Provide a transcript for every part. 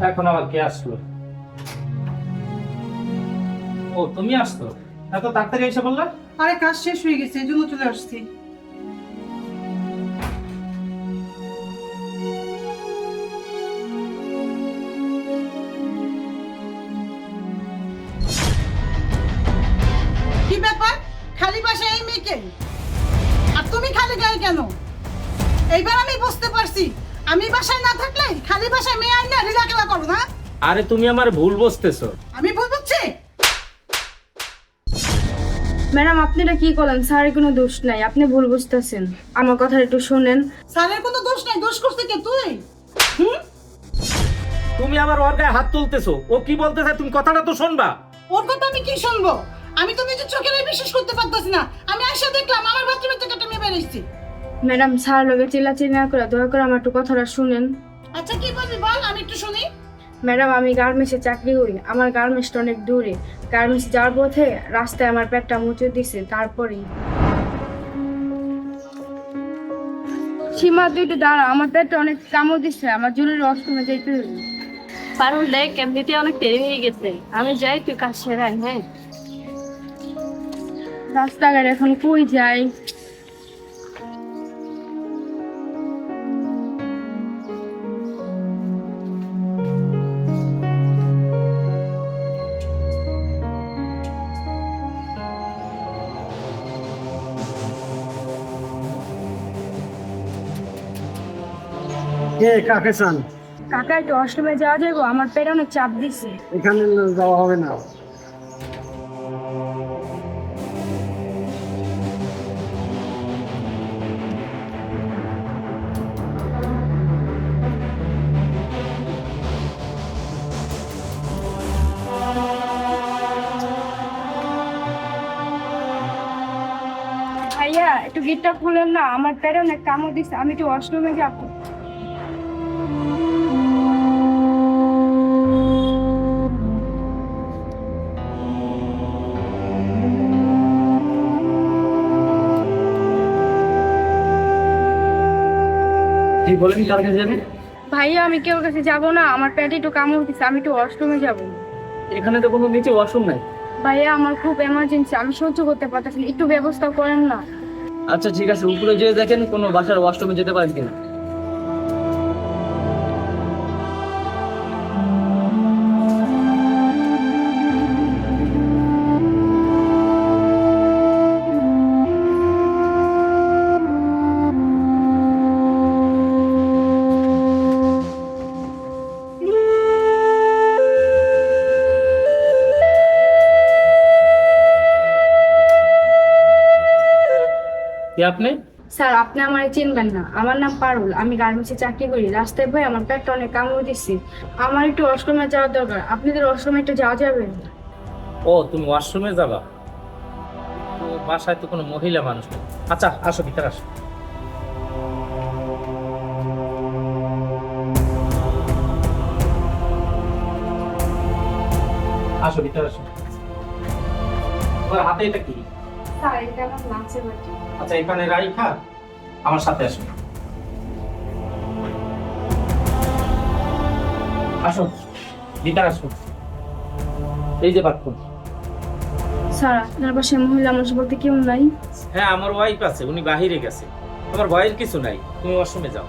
এখন আবার কে আসলো? ও তুমি আসছো? এত তাড়াতাড়ি এসে বললা? আরে কাজ শেষ হয়ে গেছে, এই জন্য চলে আসছি। কি ব্যাপার, খালি বাসায় এই মেয়েকে? আর তুমি খালি গায়ে কেন? এইবার আমি বুঝতে পারছি, আমি বাসায় না থাকলে খালি বাসায় মেয়ে আইনা রিলা খেলা করো না। আরে তুমি আমার ভুল বুঝতেছো। আমি ভুল বুঝছি? ম্যাডাম আপনি এটা কি করলেন? স্যারের কোনো দোষ নাই, আপনি ভুল বুঝতেছেন। আমার কথা একটু শুনেন। স্যারের কোনো দোষ নাই, দোষ করছে কে তুই? হুম? তুমি আবার ওর গায়ে হাত তুলতেছো। ও কি বলতেছে তুমি কথাটা তো শুনবা। ওর কথা আমি কি শুনবো? আমি তো নিজের চোখের বিশ্বাস করতে পারতাছি না। আমি আয়সা দেখলাম আমার বাথরুমের থেকে একটা মেয়ে বেরিয়েছে। ম্যাডাম স্যার লগে চিল্লাচিল্লি না করে দয়া করে আমার একটু কথাটা শুনেন। আচ্ছা কি বলবি বল, আমি একটু শুনি। ম্যাডাম আমি গার্মেন্টসে চাকরি করি, আমার গার্মেন্টসটা অনেক দূরে। গার্মেন্টস যাওয়ার পথে রাস্তায় আমার পেটটা মুচড়ে দিছে, তারপরেই সীমা তুই একটু দাঁড়া, আমার পেটটা অনেক কামড় দিচ্ছে, আমার জরুরি ওয়াশরুমে যেতে হবে। পারুল দেখ, এমনিতে অনেক দেরি হয়ে গেছে, আমি যাই, তুই কাজ সেরে আয়। হ্যাঁ, রাস্তাঘাট এখন কই যাই? কে কাকে চান? কাকা একটু ওয়াশরুমে যাওয়া যাবো, আমার পেটে অনেক চাপ দিচ্ছে। এখানে যাওয়া হবে না। ভাইয়া একটু গেটটা খুলেন না, আমার পেটে অনেক কামড় দিচ্ছে, আমি একটু ওয়াশরুমে যাবো। কি বলেন, কার কাছে যাবেন? ভাইয়া আমি কেউ কাছে যাবো না, আমার পেটে একটু কামড় দিচ্ছে, আমি একটু ওয়াশরুমে যাবো। এখানে তো কোনো নিচে ওয়াশরুম নাই। ভাইয়া আমার খুব এমার্জেন্সি, আমি সহ্য করতে পারতেছি না, একটু ব্যবস্থা করেন না। আচ্ছা ঠিক আছে, উপরে যেয়ে দেখেন কোনো বাসার ওয়াশরুমে যেতে পারেন কিনা। কি আপনি? স্যার আপনি আমার চিনবেন না, আমার নাম পারুল, আমি গার্মেন্টসে চাকরি করি। রাস্তায় ভাই আমার পেটটা অনেক কামড় দিচ্ছে, আমার একটু ওয়াশরুমে যাওয়ার দরকার, আপনাদের ওয়াশরুমে একটু যাওয়া যাবে? ও তুমি ওয়াশরুমে যাবা? তো বাসায় তো কোনো মহিলা মানুষ নেই। আচ্ছা আসো, ভিতরে আসো। আসো ভিতরে আসো। তোমার হাতে এটা কি? স্যার এটা আমার লাঞ্চের বাটি। আচ্ছা এখানে রাইখা আমার সাথে আসো। আসো ভিতরে আসো। এই যে বাথরুম। স্যার আপনার বাসায় মহিলা মানুষ বলতে কেউ নাই? হ্যাঁ আমার ওয়াইফ আছে, উনি বাহিরে গেছে। তোমার ভয়ের কিছু নাই, তুমি ওয়াশরুমে যাও।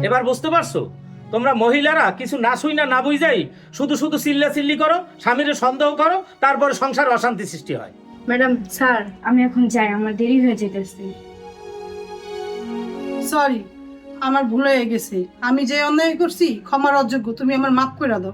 এবার বুঝতে পারছো? তোমরা মহিলারা কিছু না শুই না না বুঝাই শুধু শুধু চিল্লা চিল্লি করো, স্বামীর সন্দেহ করো, তারপরে সংসার অশান্তি সৃষ্টি হয়। ম্যাডাম স্যার আমি এখন যাই, আমার দেরি হয়ে যেতেছে। সরি, আমার ভুল হয়ে গেছে। আমি যে অন্যায় করছি ক্ষমার অযোগ্য, তুমি আমার মাফ করে দাও।